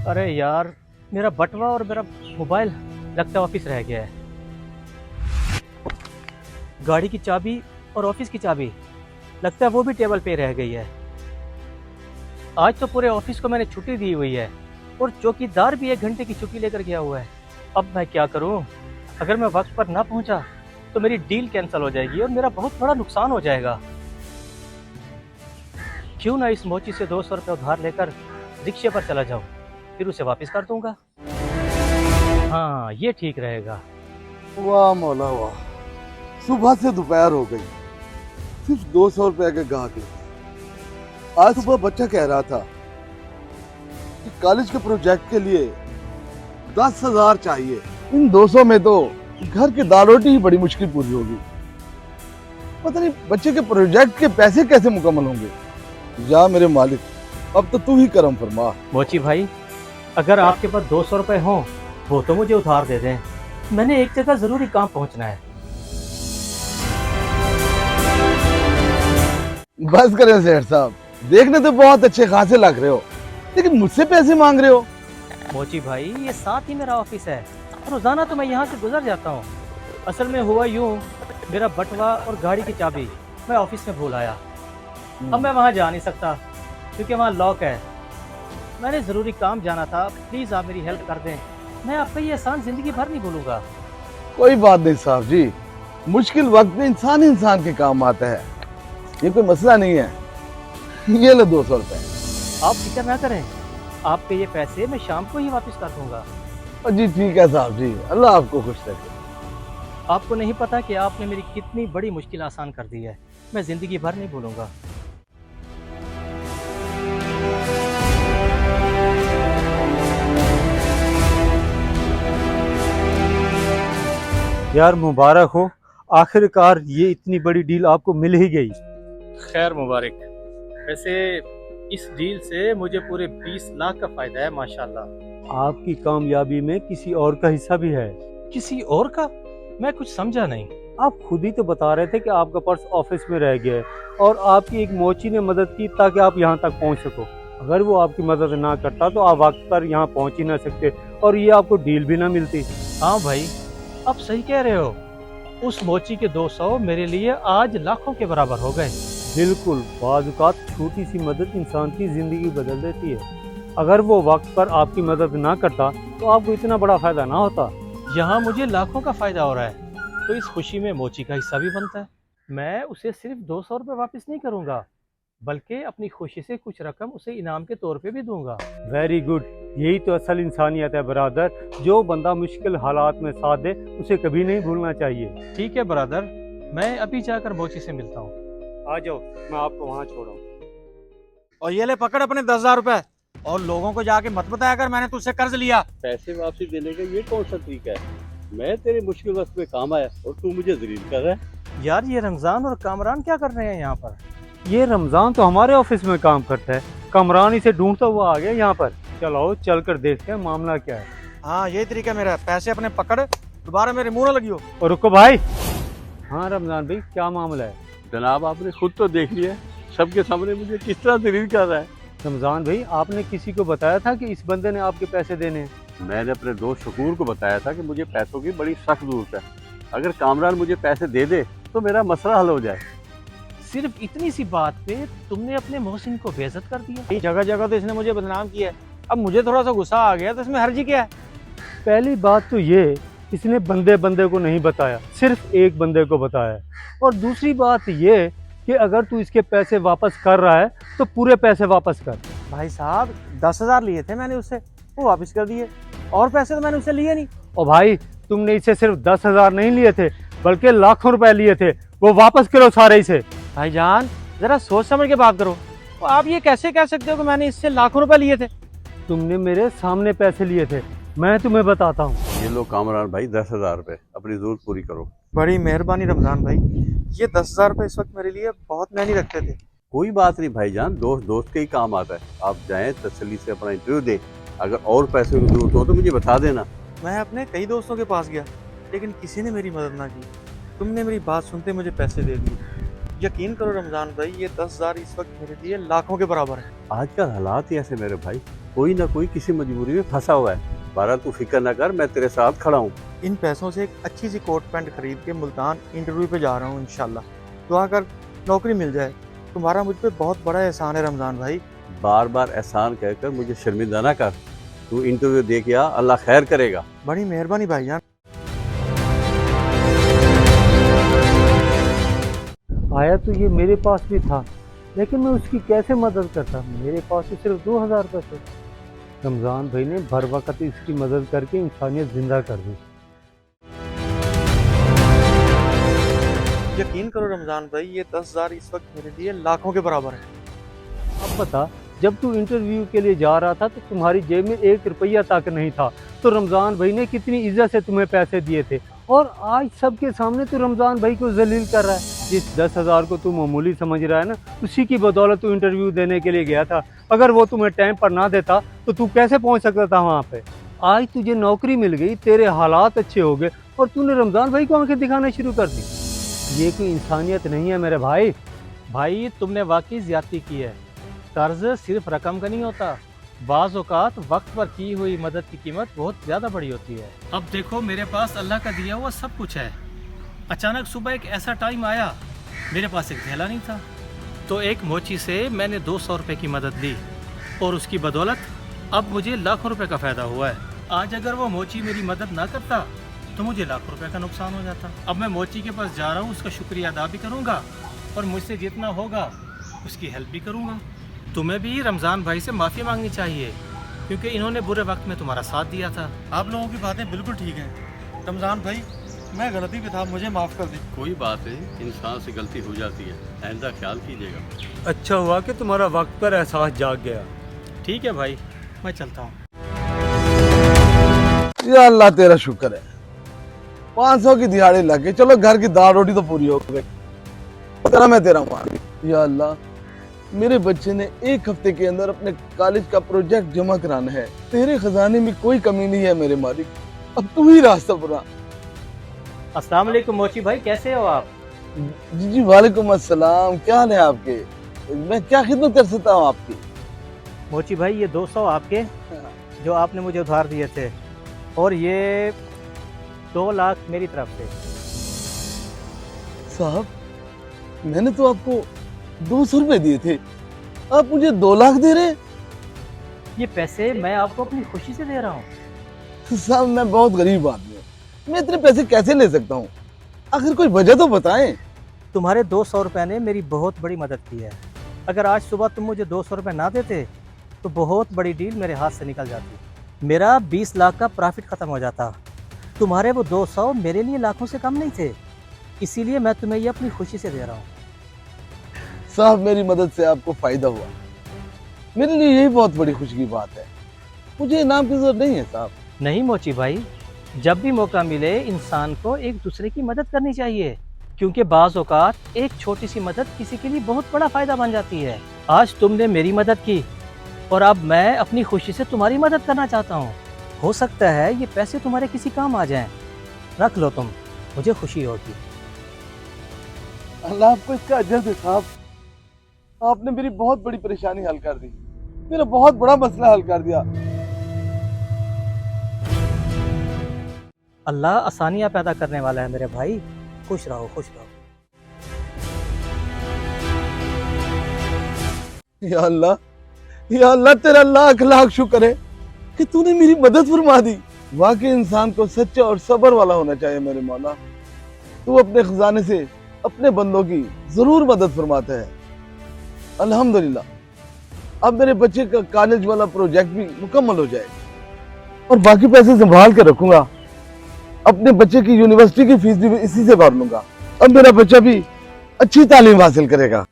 अरे यार, मेरा बटवा और मेरा मोबाइल लगता है ऑफिस रह गया है। गाड़ी की चाबी और ऑफिस की चाबी लगता है वो भी टेबल पे रह गई है। आज तो पूरे ऑफिस को मैंने छुट्टी दी हुई है और चौकीदार भी 1 घंटे की छुट्टी लेकर गया हुआ है। अब मैं क्या करूं? अगर मैं वक्त पर ना पहुंचा तो मेरी डील कैंसिल हो जाएगी और मेरा बहुत बड़ा नुकसान हो जाएगा। क्यों ना इस मोची से 200 रुपये उधार लेकर रिक्शे पर चला जाऊं, फिर उसे वापस कर दूंगा। हाँ, ये ठीक रहेगा। वाह मौला वाह, सुबह से दोपहर हो गई, सिर्फ 200 रुपए के गाहक लगे। आज सुबह बच्चा कह रहा था कि कॉलेज के प्रोजेक्ट के लिए 10,000 चाहिए। इन 200 में तो घर की दाल रोटी ही बड़ी मुश्किल पूरी होगी। पता नहीं बच्चे के प्रोजेक्ट के पैसे कैसे मुकम्मल होंगे। या मेरे मालिक, अब तो तू ही करम फरमा। मोची भाई, अगर आपके पास 200 रुपये हों वो तो मुझे उधार दे दें। मैंने एक जगह जरूरी काम पहुंचना है। बस करें सेठ साहब, देखने तो बहुत अच्छे खासे लग रहे हो, लेकिन मुझसे पैसे मांग रहे हो। मोची भाई, ये साथ ही मेरा ऑफिस है, रोजाना तो मैं यहाँ से गुजर जाता हूँ। असल में हुआ यूँ, मेरा बटवा और गाड़ी की चाबी मैं ऑफिस में भूल आया। अब मैं वहाँ जा नहीं सकता क्योंकि वहाँ लॉक है। मैंने ज़रूरी काम जाना था, प्लीज़ आप मेरी हेल्प कर दें। मैं आपका ये एहसान ज़िंदगी भर नहीं भूलूंगा। कोई बात नहीं साहब जी, मुश्किल वक्त में इंसान के काम आता है, ये कोई मसला नहीं है। ये लो 200 रुपए। आप फिक्र ना करें, आपके ये पैसे मैं शाम को ही वापस कर दूंगा। जी ठीक है साहब जी, अल्लाह आपको खुश रखे। आपको नहीं पता कि आपने मेरी कितनी बड़ी मुश्किल आसान कर दी है। मैं ज़िंदगी भर नहीं भूलूंगा। यार मुबारक हो, आखिरकार ये इतनी बड़ी डील आपको मिल ही गई। खैर मुबारक। वैसे इस डील से मुझे पूरे 20 लाख का फ़ायदा है माशाल्लाह। आपकी कामयाबी में किसी और का हिस्सा भी है। किसी और का? मैं कुछ समझा नहीं। आप खुद ही तो बता रहे थे कि आपका पर्स ऑफिस में रह गया है और आपकी एक मोची ने मदद की ताकि आप यहाँ तक पहुँच सको। अगर वो आपकी मदद ना करता तो आप वक्त पर यहाँ पहुँच ही ना सकते और ये आपको डील भी ना मिलती। हाँ भाई, आप सही कह रहे हो। उस मोची के 200 मेरे लिए आज लाखों के बराबर हो गए। बिल्कुल, बाज़ औक़ात छोटी सी मदद इंसान की ज़िंदगी बदल देती है। अगर वो वक्त पर आपकी मदद ना करता तो आपको इतना बड़ा फ़ायदा ना होता। यहाँ मुझे लाखों का फ़ायदा हो रहा है तो इस खुशी में मोची का हिस्सा भी बनता है। मैं उसे सिर्फ 200 रुपये वापस नहीं करूँगा, बल्कि अपनी खुशी से कुछ रकम उसे इनाम के तौर पे भी दूंगा। वेरी गुड, यही तो असल इंसानियत है बरादर। जो बंदा मुश्किल हालात में साथ दे उसे कभी नहीं भूलना चाहिए। ठीक है ब्रदर, मैं अभी जाकर मोची से मिलता हूँ। आ जाओ, मैं आपको वहाँ छोड़ाऊँ। और ये ले पकड़ अपने 10,000 रुपए, और लोगों को जाके मत बताया कर मैंने तुझसे कर्ज लिया। पैसे वापसी देने का ये कौन सा तरीका है? मैं तेरे मुश्किल वक्त में काम आया और तू मुझे जलील कर रहा है। यार, ये रमजान और कामरान क्या कर रहे हैं यहाँ पर? ये रमजान तो हमारे ऑफिस में काम करता है, कमरान इसे ढूंढता हुआ आ गया यहाँ पर। चलो चल कर देखते हैं मामला क्या है। हाँ, यही तरीका मेरा। पैसे अपने पकड़, दोबारा मेरे मुंह न लगियो। और रुको भाई। हाँ रमजान भाई, क्या मामला है? जनाब, आपने खुद तो देख लिया, सबके सामने मुझे किस तरह जलील कर रहा है। रमजान भाई, आपने किसी को बताया था कि इस बंदे ने आपके पैसे देने हैं? मैंने अपने दोस्त शकूर को बताया था कि मुझे पैसों की बड़ी सख्त जरूरत है। अगर कामरान मुझे पैसे दे दे तो मेरा मसला हल हो जाए। सिर्फ इतनी सी बात पे तुमने अपने मोहसिन को बेइज्जत कर दिया। जगह जगह तो इसने मुझे बदनाम किया है। अब मुझे थोड़ा सा गुस्सा आ गया तो इसमें हर्जी क्या है? पहली बात तो ये, इसने बंदे बंदे को नहीं बताया, सिर्फ एक बंदे को बताया। और दूसरी बात ये कि अगर तू इसके पैसे वापस कर रहा है तो पूरे पैसे वापस कर। भाई साहब, 10,000 लिए थे मैंने उससे, वो वापस कर दिए। और पैसे तो मैंने उससे लिए नहीं। और भाई, तुमने इससे सिर्फ 10,000 नहीं लिए थे बल्कि लाखों रुपए लिए थे। वो वापस करो सारे इसे। भाईजान, जरा सोच समझ के बात करो। तो आप ये कैसे कह सकते हो कि मैंने इससे लाखों रुपए लिए थे? तुमने मेरे सामने पैसे लिए थे, मैं तुम्हें बताता हूँ। ये लो कामरान भाई, 10,000 रुपए, अपनी जरूरत पूरी करो। बड़ी मेहरबानी रमजान भाई। ये 10,000 रुपए इस वक्त मेरे लिए बहुत महंगी रखते थे। कोई बात नहीं भाईजान, दोस्त दोस्त के ही काम आता है। आप जाएं तसल्ली से अपना इंटरव्यू दें। अगर और पैसे की जरूरत हो तो मुझे बता देना। मैं अपने कई दोस्तों के पास गया, लेकिन किसी ने मेरी मदद ना की। तुमने मेरी बात सुनते मुझे पैसे दे दिए। यकीन करो रमजान भाई, ये 10,000 इस वक्त मेरे लिए लाखों के बराबर है। आजकल हालात ही ऐसे मेरे भाई, कोई ना कोई किसी मजबूरी में फंसा हुआ है। बारह तू फिक्र ना कर, मैं तेरे साथ खड़ा हूँ। इन पैसों से एक अच्छी सी कोट पैंट खरीद के मुल्तान इंटरव्यू पे जा रहा हूँ इंशाल्लाह। दुआ कर नौकरी मिल जाए। तुम्हारा मुझ पे बहुत बड़ा एहसान है रमज़ान भाई। बार बार एहसान कहकर मुझे शर्मिंदा ना कर। तू इंटरव्यू दे के आ, अल्लाह खैर करेगा। बड़ी मेहरबानी भाईजान। आया तो ये मेरे पास भी था, लेकिन मैं उसकी कैसे मदद करता। मेरे पास तो सिर्फ 2000 रुपये थे। रमज़ान भाई ने भर वक्त इसकी मदद करके इंसानियत जिंदा कर दी। यकीन करो रमज़ान भाई, ये 10,000 इस वक्त मेरे लिए लाखों के बराबर है। अब बता, जब तू इंटरव्यू के लिए जा रहा था तो तुम्हारी जेब में 1 रुपया तक नहीं था, तो रमज़ान भाई ने कितनी इज्जत से तुम्हें पैसे दिए थे, और आज सबके सामने तू रमज़ान भाई को जलील कर रहा है। जिस 10,000 को तू मामूली समझ रहा है ना, उसी की बदौलत तू इंटरव्यू देने के लिए गया था। अगर वो तुम्हें टाइम पर ना देता तो तू कैसे पहुंच सकता था वहाँ पे। आज तुझे नौकरी मिल गई, तेरे हालात अच्छे हो गए, और तूने रमज़ान भाई को आंखें दिखाना शुरू कर दी। ये कोई इंसानियत नहीं है मेरे भाई। भाई तुमने वाकई ज्यादती की है। कर्ज सिर्फ रकम का नहीं होता, बाज़ औक़ात वक्त पर की हुई मदद की कीमत बहुत ज़्यादा बड़ी होती है। अब देखो, मेरे पास अल्लाह का दिया हुआ सब कुछ है। अचानक सुबह एक ऐसा टाइम आया, मेरे पास एक थैला नहीं था, तो एक मोची से मैंने 200 रुपये की मदद ली, और उसकी बदौलत अब मुझे लाखों रुपए का फ़ायदा हुआ है। आज अगर वो मोची मेरी मदद ना करता तो मुझे लाखों रुपए का नुकसान हो जाता। अब मैं मोची के पास जा रहा हूँ, उसका शुक्रिया अदा भी करूँगा, और मुझसे जितना होगा उसकी हेल्प भी करूँगा। तुम्हें भी रमज़ान भाई से माफ़ी मांगनी चाहिए, क्योंकि इन्होंने बुरे वक्त में तुम्हारा साथ दिया था। आप लोगों की बातें बिल्कुल ठीक हैं रमज़ान भाई, मैं गलती पे था, मुझे माफ़ कर दें। कोई बात नहीं, इंसान से गलती हो जाती है, आइंदा ख्याल कीजिएगा। अच्छा हुआ कि तुम्हारा वक्त पर एहसास जाग गया। ठीक है भाई, मैं चलता हूँ। या अल्लाह तेरा शुक्र है, 500 की दिहाड़ी लग गई। चलो घर की दाल रोटी तो पूरी हो गई। तेरा मैं तेरा मान। या अल्लाह, मेरे बच्चे ने 1 हफ्ते के अंदर अपने कॉलेज का प्रोजेक्ट जमा कराना है। तेरे खजाने में कोई कमी नहीं है मेरे मालिक, अब तू ही रास्ता बना। अस्सलाम वालेकुम मोची भाई, कैसे हो आप? जी जी वालेकुम अस्सलाम, क्या हाल है आपके? मैं क्या खिदमत कर सकता हूँ आपकी? मोची भाई, ये 200 आपके जो आपने मुझे उधार दिए थे, और ये 2 लाख मेरी तरफ से। साहब, मैंने तो आपको 200 रुपए दिए थे, आप मुझे 2 लाख दे रहे? ये पैसे मैं आपको अपनी खुशी से दे रहा हूँ। साहब, मैं बहुत गरीब आदमी हूँ, मैं इतने पैसे कैसे ले सकता हूँ? आखिर कोई वजह तो बताएं। तुम्हारे 200 रुपये ने मेरी बहुत बड़ी मदद की है। अगर आज सुबह तुम मुझे 200 रुपये ना देते तो बहुत बड़ी डील मेरे हाथ से निकल जाती, मेरा 20 लाख का प्रॉफिट ख़त्म हो जाता। तुम्हारे वो 200 मेरे लिए लाखों से कम नहीं थे, इसीलिए मैं तुम्हें ये अपनी खुशी से दे रहा हूँ। साहब, मेरी मदद से आपको फायदा हुआ, मेरे लिए यही बहुत बड़ी खुशी की बात है। मुझे इनाम की जरूरत नहीं है साहब। नहीं मोची भाई, जब भी मौका मिले इंसान को एक दूसरे की मदद करनी चाहिए, क्योंकि बाज़ औक़ात एक छोटी सी मदद किसी के लिए बहुत बड़ा फ़ायदा बन जाती है। आज तुमने मेरी मदद की, और अब मैं अपनी खुशी से तुम्हारी मदद करना चाहता हूँ। हो सकता है ये पैसे तुम्हारे किसी काम आ जाएं। रख लो तुम, मुझे खुशी होगी। अल्लाह आपको इसका अजर दे साहब, आपने मेरी बहुत बड़ी परेशानी हल कर दी, मेरा बहुत बड़ा मसला हल कर दिया। अल्लाह आसानियाँ पैदा करने वाला है मेरे भाई, खुश रहो खुश रहो। या अल्लाह, तेरा लाख लाख शुक्र है कि तूने मेरी मदद फरमा दी। वाकई इंसान को सच्चा और सब्र वाला होना चाहिए मेरे मौला। तू अपने खजाने से अपने बंदों की जरूर मदद फरमाता है। अल्हम्दुलिल्लाह, अब मेरे बच्चे का कॉलेज वाला प्रोजेक्ट भी मुकम्मल हो जाए, और बाकी पैसे संभाल के रखूंगा। अपने बच्चे की यूनिवर्सिटी की फीस भी इसी से भर लूंगा। अब मेरा बच्चा भी अच्छी तालीम हासिल करेगा।